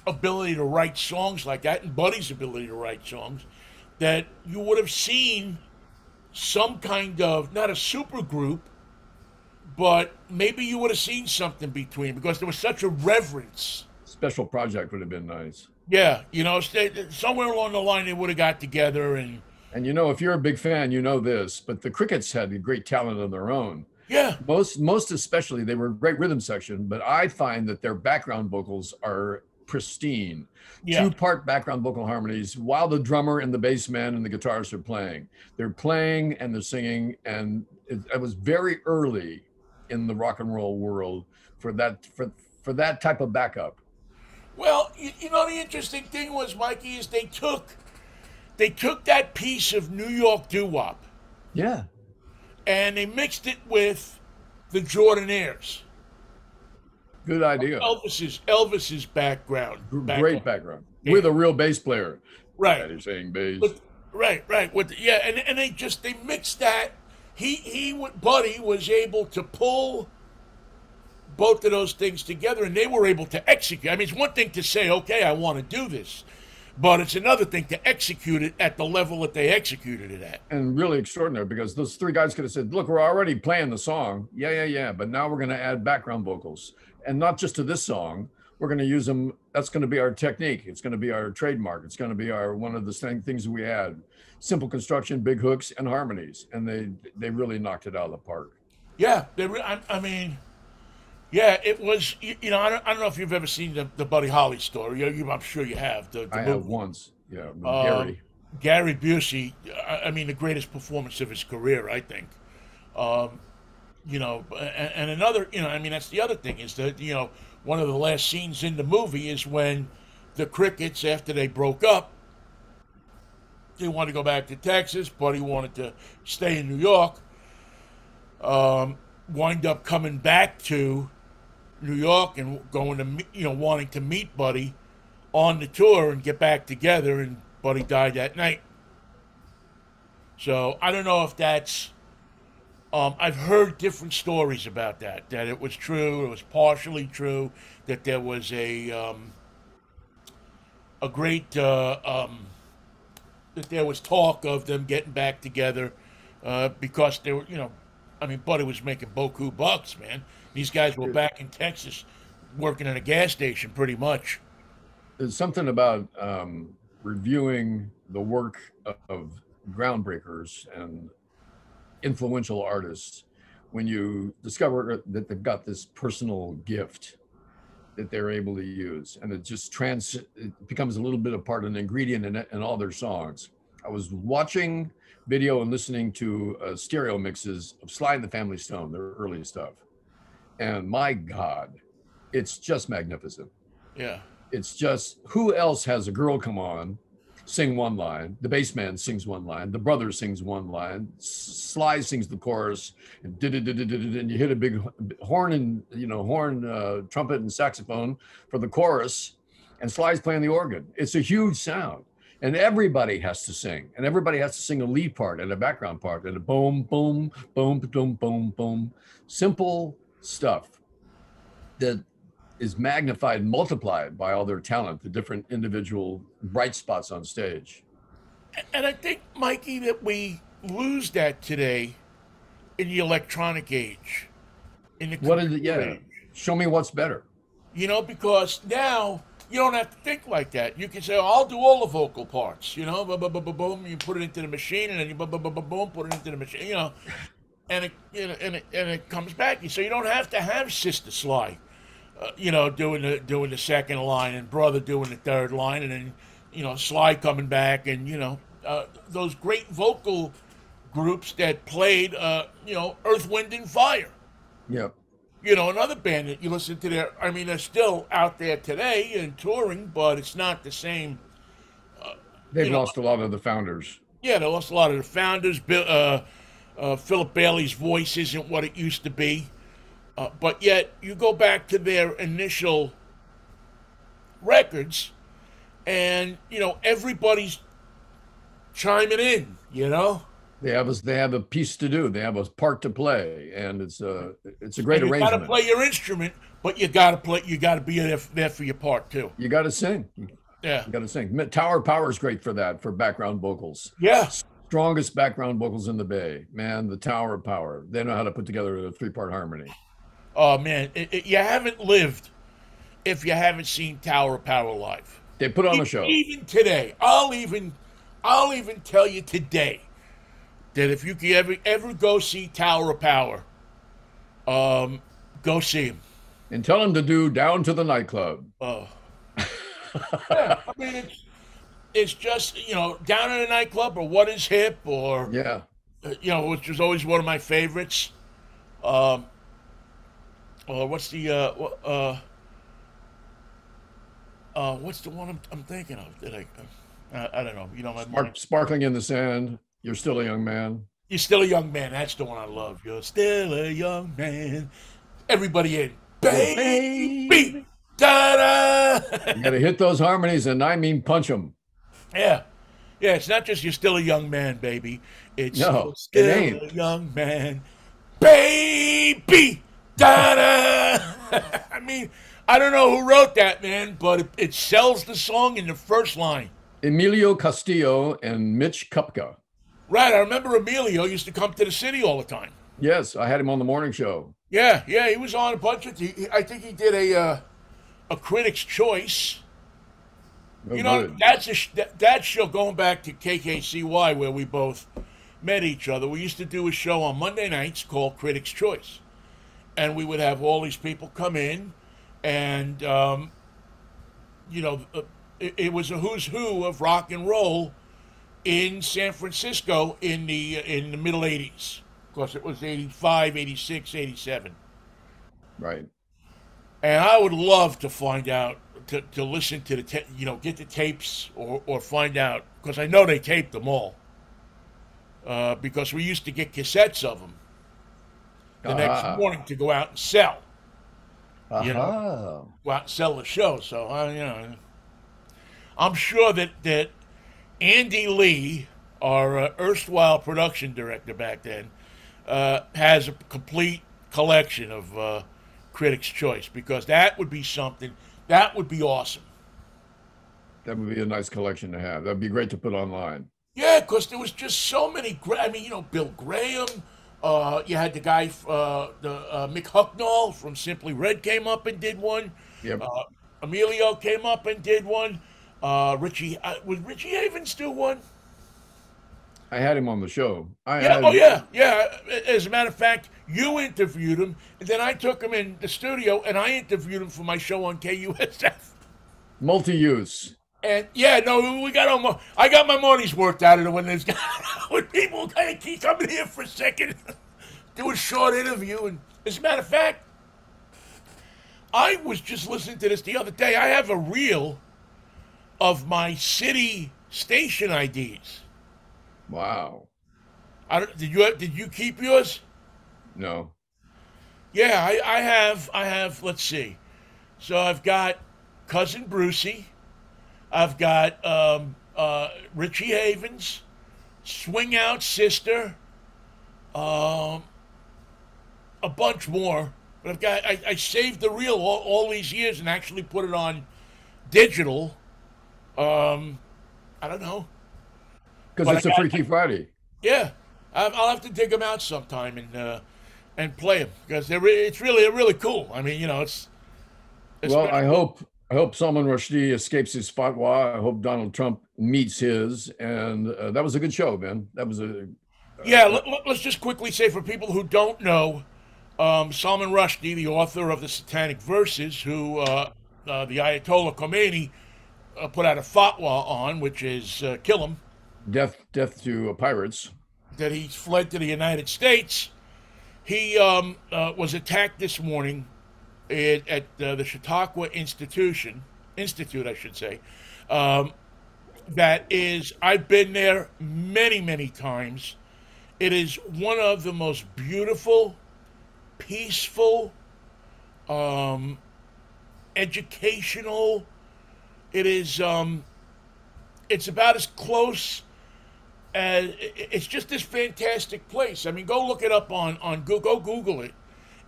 ability to write songs like that, and Buddy's ability to write songs, that you would have seen some kind of, not a super group, but maybe you would have seen something between, because there was such a reverence. Special project would have been nice. Yeah, somewhere along the line they would have got together and And if you're a big fan, you know this, but the Crickets had a great talent of their own. yeah, Most especially, they were a great rhythm section, but I find that their background vocals are pristine. yeah. Two-part background vocal harmonies while the drummer and the bass man and the guitarist are playing. They're playing and they're singing, and it was very early in the rock and roll world for that type of backup. Well, the interesting thing was, Mikey, is they took that piece of New York doo-wop Yeah, and they mixed it with the Jordanaires. good idea. Elvis's background. Great background Yeah. with a real bass player. Right. That is saying bass. Right. And they mixed that. Buddy was able to pull both of those things together, and they were able to execute. I mean, it's one thing to say, okay, I want to do this, but it's another thing to execute it at the level that they executed it at. And really extraordinary, because those three guys could have said, look, we're already playing the song. Yeah. But now we're going to add background vocals, and not just to this song. We're going to use them. That's going to be our technique. It's going to be our trademark. It's going to be one of the things that we add: simple construction, big hooks, and harmonies. And they really knocked it out of the park. Yeah, I mean, yeah, it was. I don't know if you've ever seen the Buddy Holly story. I'm sure you have. The I movie. have once. Yeah, Um, Gary. Gary Busey. I mean, the greatest performance of his career, I think. And another, I mean, that's the other thing, is that, one of the last scenes in the movie is when the Crickets, after they broke up, they wanted to go back to Texas. Buddy wanted to stay in New York. Wind up coming back to New York and going to, wanting to meet Buddy on the tour and get back together, and Buddy died that night. So I don't know if that's. I've heard different stories about that. That it was true. It was partially true. That there was a great. That there was talk of them getting back together, because they were, I mean, Buddy was making boku bucks, man. These guys were back in Texas working in a gas station pretty much. There's something about reviewing the work of groundbreakers and influential artists when you discover that they've got this personal gift that they're able to use, and it becomes a little bit of part, an ingredient in all their songs. I was watching video and listening to stereo mixes of Sly and the Family Stone, their early stuff, and my God, it's just magnificent. Yeah. It's just, who else has a girl come on, sing one line, the bass man sings one line, the brother sings one line, Sly sings the chorus, and you hit a big horn and trumpet and saxophone for the chorus, and Sly's playing the organ. It's a huge sound, and everybody has to sing, and everybody has to sing a lead part and a background part, and a boom, boom, boom, boom, boom, boom. Simple stuff that is magnified, multiplied by all their talent, the different individual bright spots on stage. And I think, Mikey, that we lose that today in the electronic age. In the What is it? computer Yeah. age. Show me what's better. Because now you don't have to think like that. You can say, oh, I'll do all the vocal parts, boom, you put it into the machine, and then you boom, put it into the machine, and it comes back. So you don't have to have Sister Sly, doing the second line, and Brother doing the third line, and then Sly coming back, and those great vocal groups that played Earth, Wind, and Fire. Yep. Another band that you listen to there. I mean, they're still out there today and touring, but it's not the same. They've lost a lot of the founders. Yeah, they lost a lot of the founders. Philip Bailey's voice isn't what it used to be. But yet, you go back to their initial records, and everybody's chiming in. They have a piece to do. They have a part to play, and it's a great arrangement. You got to play your instrument, but you got to be there for your part too. You got to sing. Yeah, you got to sing. Tower Power is great for that, for background vocals. Yeah. Strongest background vocals in the Bay, man. The Tower of Power. They know how to put together a 3-part harmony. Oh man, you haven't lived if you haven't seen Tower of Power live. They put on a show. Even today, I'll even tell you today that if you can ever go see Tower of Power, go see him. And tell him to do Down to the Nightclub. Oh, yeah. I mean, it's just Down in the Nightclub, or What Is Hip, or which was always one of my favorites. Or what's the what's the one I'm thinking of? That I don't know. My mind. Sparkling in the Sand. You're still a young man. You're still a young man. That's the one I love. You're still a young man. Everybody in, baby, da da. You got to hit those harmonies, and I mean punch them. Yeah. It's not just you're still a young man, baby. It's no, still it ain't. A young man, baby. Da-da! I mean, I don't know who wrote that, man, but it sells the song in the first line. Emilio Castillo and Mitch Kupka. Right, I remember Emilio used to come to the city all the time. Yes, I had him on the morning show. Yeah, he was on a bunch of. I think he did a Critic's Choice. Good. That show, going back to KKCY, where we both met each other. We used to do a show on Monday nights called Critic's Choice. And we would have all these people come in, and it was a who's who of rock and roll in San Francisco in the middle '80s. Of course, it was 85, 86, 87. Right. And I would love to find out, to listen to get the tapes or find out, because I know they taped them all. Because we used to get cassettes of them the next morning to go out and sell. Go out and sell the show. So I'm sure that Andy Lee, our erstwhile production director back then, has a complete collection of Critics' Choice, because that would be something that would be awesome. That would be a nice collection to have. That'd be great to put online. Yeah, because there was just so many. I mean, Bill Graham. You had the guy, Mick Hucknall from Simply Red came up and did one. Yep. Uh, Emilio came up and did one. Richie, would Richie Havens do one? I had him on the show. I Yeah. Oh, had yeah, yeah. As a matter of fact, you interviewed him, and then I took him in the studio and I interviewed him for my show on KUSF. multi-use. And yeah, no, we got almost. I got my money's worth out of it when there's when people kind of keep coming here for a second, do a short interview. And as a matter of fact, I was just listening to this the other day. I have a reel of my city station IDs. Wow. Did you keep yours? No. Yeah, I have. I have. Let's see. So I've got cousin Brucey. I've got Richie Havens, Swing Out Sister, um, a bunch more. But I saved the reel all these years and actually put it on digital. I don't know, Because but it's a Freaky Friday. yeah, I'll have to dig them out sometime and play them because it's really cool. I mean, it's Well, been I hope Salman Rushdie escapes his fatwa. I hope Donald Trump meets his, and that was a good show, man. That was a Yeah, let's just quickly say for people who don't know, Salman Rushdie, the author of the Satanic Verses, who the Ayatollah Khomeini put out a fatwa on, which is kill him, death to pirates. that he fled to the United States. He was attacked this morning at the Chautauqua Institute, I should say. Um, that is, I've been there many times. It is one of the most beautiful, peaceful, um, educational. It is. It's about as close as. It's just this fantastic place. I mean, go look it up on Google. Go Google it.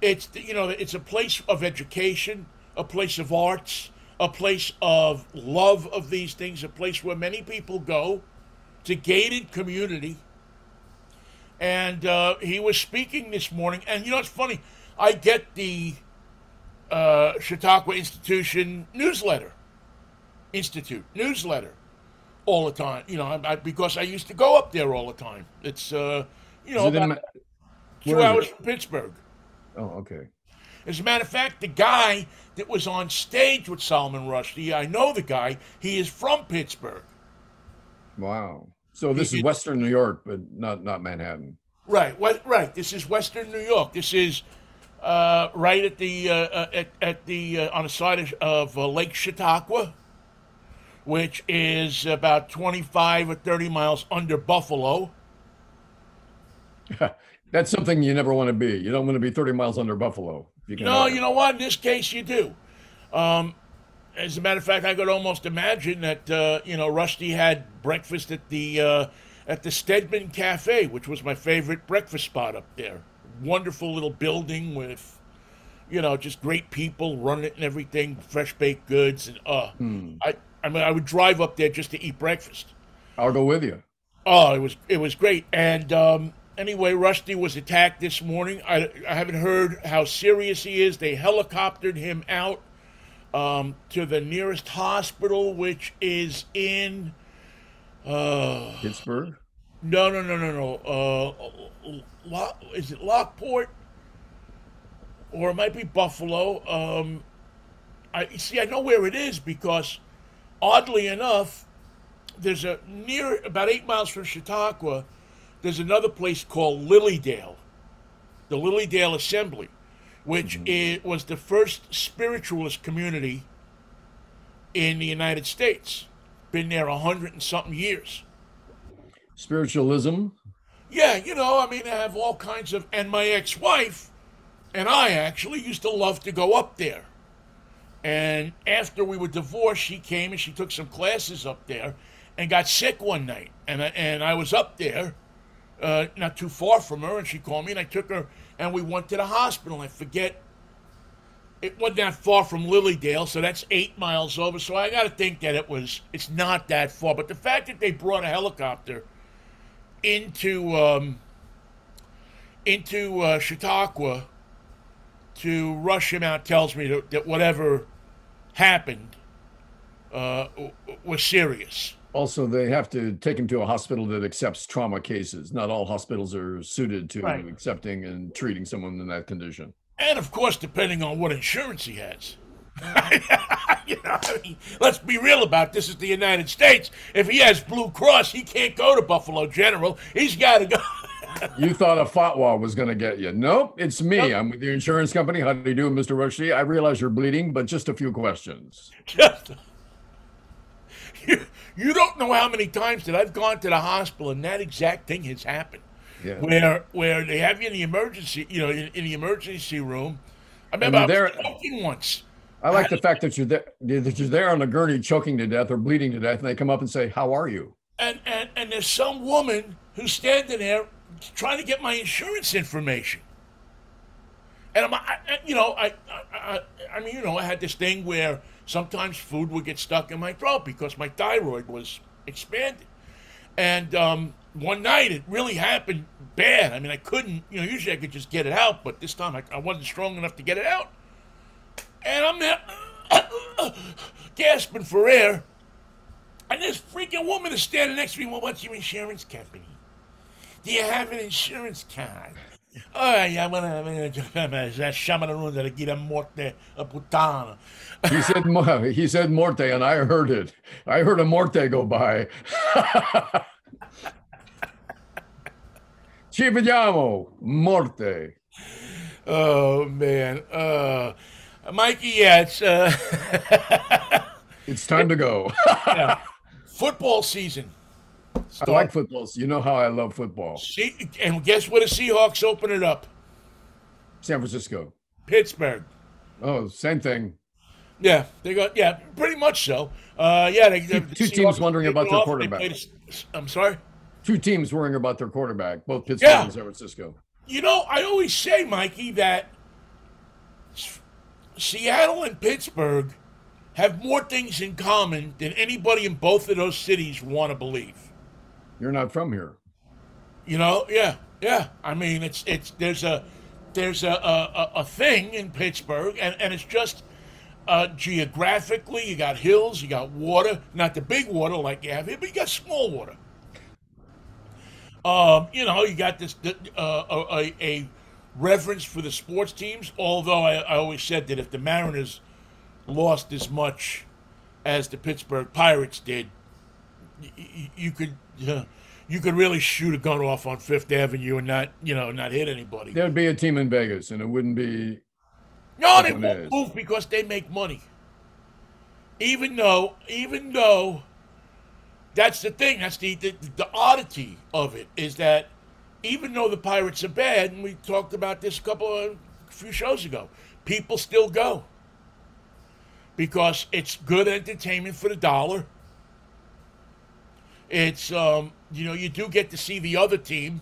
It's a place of education, a place of arts, a place of love of these things, a place where many people go. It's a gated community. And he was speaking this morning. And it's funny. I get the Chautauqua Institute newsletter all the time. Because I used to go up there all the time. It's Is it in? about Where two is hours it? from Pittsburgh. Oh, okay. As a matter of fact, the guy that was on stage with Salman Rushdie, I know the guy. He is from Pittsburgh. Wow. So this is Western New York, but not Manhattan. Right. Right. This is Western New York. This is right at the on the side of Lake Chautauqua, which is about 25 or 30 miles under Buffalo. That's something you never want to be. You don't want to be 30 miles under Buffalo. If you can No, help you it. know what? In this case, you do. Um, as a matter of fact, I could almost imagine that Rusty had breakfast at the Stedman Cafe, which was my favorite breakfast spot up there. Wonderful little building with just great people running it and everything, fresh baked goods, and Hmm. I mean I would drive up there just to eat breakfast. I'll go with you. Oh, it was great. And anyway, Rusty was attacked this morning. I haven't heard how serious he is. They helicoptered him out to the nearest hospital, which is in Pittsburgh. no. Is it Lockport or it might be Buffalo? I know where it is because oddly enough, there's about 8 miles from Chautauqua. There's another place called Lilydale, the Lilydale Assembly, which was the first spiritualist community in the United States. Been there 100 and something years. Spiritualism. Yeah, I mean, they have all kinds of. And my ex-wife and I actually used to love to go up there. And after we were divorced, she came and she took some classes up there, and got sick one night. And I was up there, not too far from her, and she called me, and I took her, and we went to the hospital. I forget. It wasn't that far from Lilydale, so that's 8 miles over. So I got to think that it's not that far. But the fact that they brought a helicopter into Chautauqua to rush him out tells me that whatever happened was serious. Also, they have to take him to a hospital that accepts trauma cases. Not all hospitals are suited to Right. accepting and treating someone in that condition. And of course, depending on what insurance he has. I mean, let's be real about this. Is the United States. If he has Blue Cross, he can't go to Buffalo General. He's got to go. You thought a fatwa was going to get you. Nope, it's me. Nope. I'm with the insurance company. How do you do, Mr. Rushdie? I realize you're bleeding, but just a few questions. Just, you don't know how many times that I've gone to the hospital and that exact thing has happened. Yeah. Where they have you in the emergency, in the emergency room. I remember I was choking once. I like the fact that you're there on a gurney choking to death or bleeding to death, and they come up and say, "How are you?" And there's some woman who's standing there trying to get my insurance information. And I had this thing where sometimes food would get stuck in my throat because my thyroid was expanded. And one night it really happened bad. I mean, I couldn't, usually I could just get it out, but this time I wasn't strong enough to get it out. And I'm there gasping for air. And this freaking woman is standing next to me. Well, what's your insurance company? Do you have an insurance card? Oh, yeah, shamanarunda de gira morte a putana. He said morte, and I heard it. I heard a morte go by. Ci vediamo, morte. Oh, man. Mikey, yeah, it's time to go. Yeah. Football season. I like football. You know how I love football. And guess where the Seahawks open it up? San Francisco. Pittsburgh. Oh, same thing. Yeah, pretty much so. Two teams wondering about their quarterback. I'm sorry? Two teams worrying about their quarterback, both Pittsburgh and San Francisco. I always say, Mikey, that Seattle and Pittsburgh have more things in common than anybody in both of those cities want to believe. You're not from here. Yeah. I mean, there's a thing in Pittsburgh, and it's just geographically, you got hills, you got water, not the big water like you have here, but you got small water. You got this a reverence for the sports teams. Although I always said that if the Mariners lost as much as the Pittsburgh Pirates did, you could really shoot a gun off on Fifth Avenue and not hit anybody. There'd be a team in Vegas, and it wouldn't be. No, they won't move because they make money. Even though that's the thing. That's the oddity of it is that even though the Pirates are bad, and we talked about this a few shows ago, people still go because it's good entertainment for the dollar. It's you do get to see the other team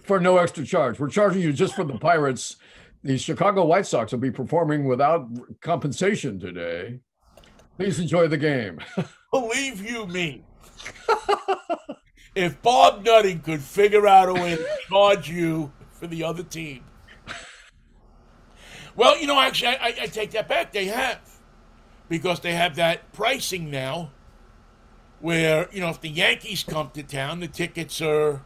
for no extra charge. We're charging you just for the Pirates. The Chicago White Sox will be performing without compensation today. Please enjoy the game. Believe you me, if Bob Nutting could figure out a way to charge you for the other team. Well, actually, I take that back. They have. Because they have that pricing now where, if the Yankees come to town, the tickets are,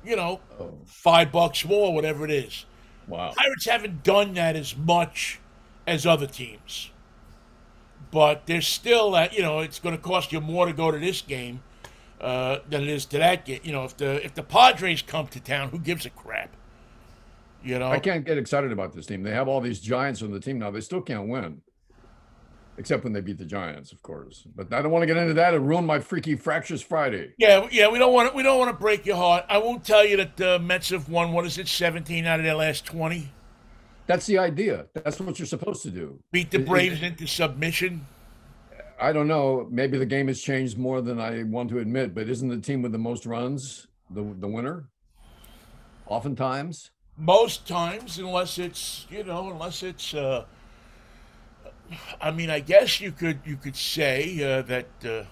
$5 more, whatever it is. Wow. Pirates haven't done that as much as other teams. But there's still that, it's going to cost you more to go to this game than it is to that game. If the Padres come to town, who gives a crap? I can't get excited about this team. They have all these giants on the team now. They still can't win. Except when they beat the Giants, of course. But I don't want to get into that and ruin my freaky Fractious Friday. Yeah, we don't want to break your heart. I won't tell you that the Mets have won, 17 out of their last 20? That's the idea. That's what you're supposed to do. Beat the Braves into submission? I don't know. Maybe the game has changed more than I want to admit, but isn't the team with the most runs the winner? Oftentimes? Most times, unless it's I mean, I guess you could say that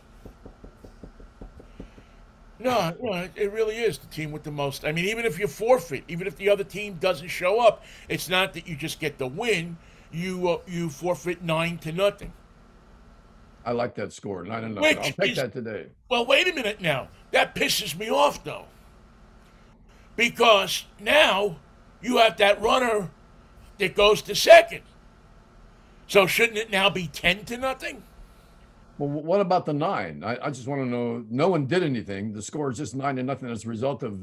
No, no, it really is the team with the most. I mean, even if you forfeit, even if the other team doesn't show up, it's not that you just get the win. You forfeit 9-0, I like that score, 9-0. I'll which take is that today. well. Wait a minute now. That pisses me off though, because now you have that runner that goes to second. So shouldn't it now be 10-0? Well, what about the 9? I just want to know. No one did anything. The score is just 9-0 as a result of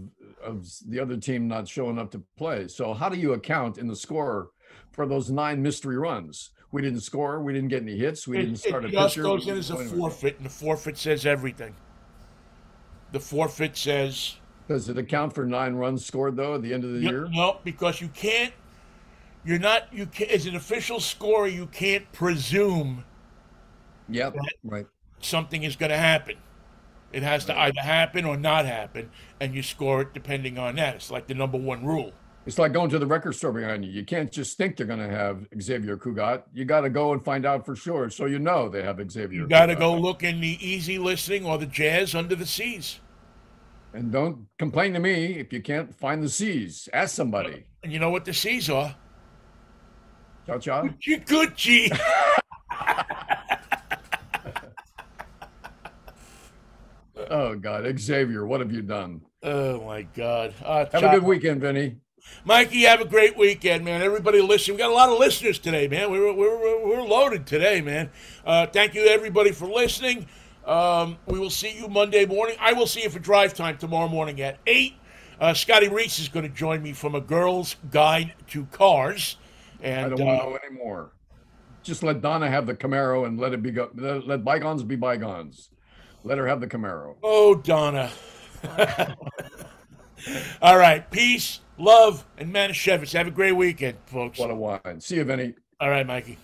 the other team not showing up to play. So how do you account in the score for those 9 mystery runs? We didn't score. We didn't get any hits. We didn't start It a just pitcher. goes in as a forfeit, and the forfeit says everything. The forfeit says Does it account for 9 runs scored though at the end of the year? no, because you can't. You're not. You can, as an official scorer, you can't presume Yep. that Right. something is going to happen. It has to either happen or not happen, and you score it depending on that. It's like the number one rule. It's like going to the record store behind you. You can't just think they're going to have Xavier Cugat. You got to go and find out for sure, so you know they have Xavier. You got to Cugat. go look in the easy listening or the jazz under the C's. And don't complain to me if you can't find the C's. Ask somebody. And you know what the C's are? Ciao, ciao. You good, G. Oh God, Xavier, what have you done? Oh my God. Have a good weekend, Vinny. Mikey, have a great weekend, man. Everybody listen. We got a lot of listeners today, man. We're loaded today, man. Thank you, everybody, for listening. We will see you Monday morning. I will see you for drive time tomorrow morning at 8. Scotty Reese is going to join me from A Girl's Guide to Cars. And I don't want to know anymore. Just let Donna have the Camaro and let it be let bygones be bygones. Let her have the Camaro. Oh, Donna. All right. Peace, love, and Manischewitz. Have a great weekend, folks. What a wine. See you, Vinny. All right, Mikey.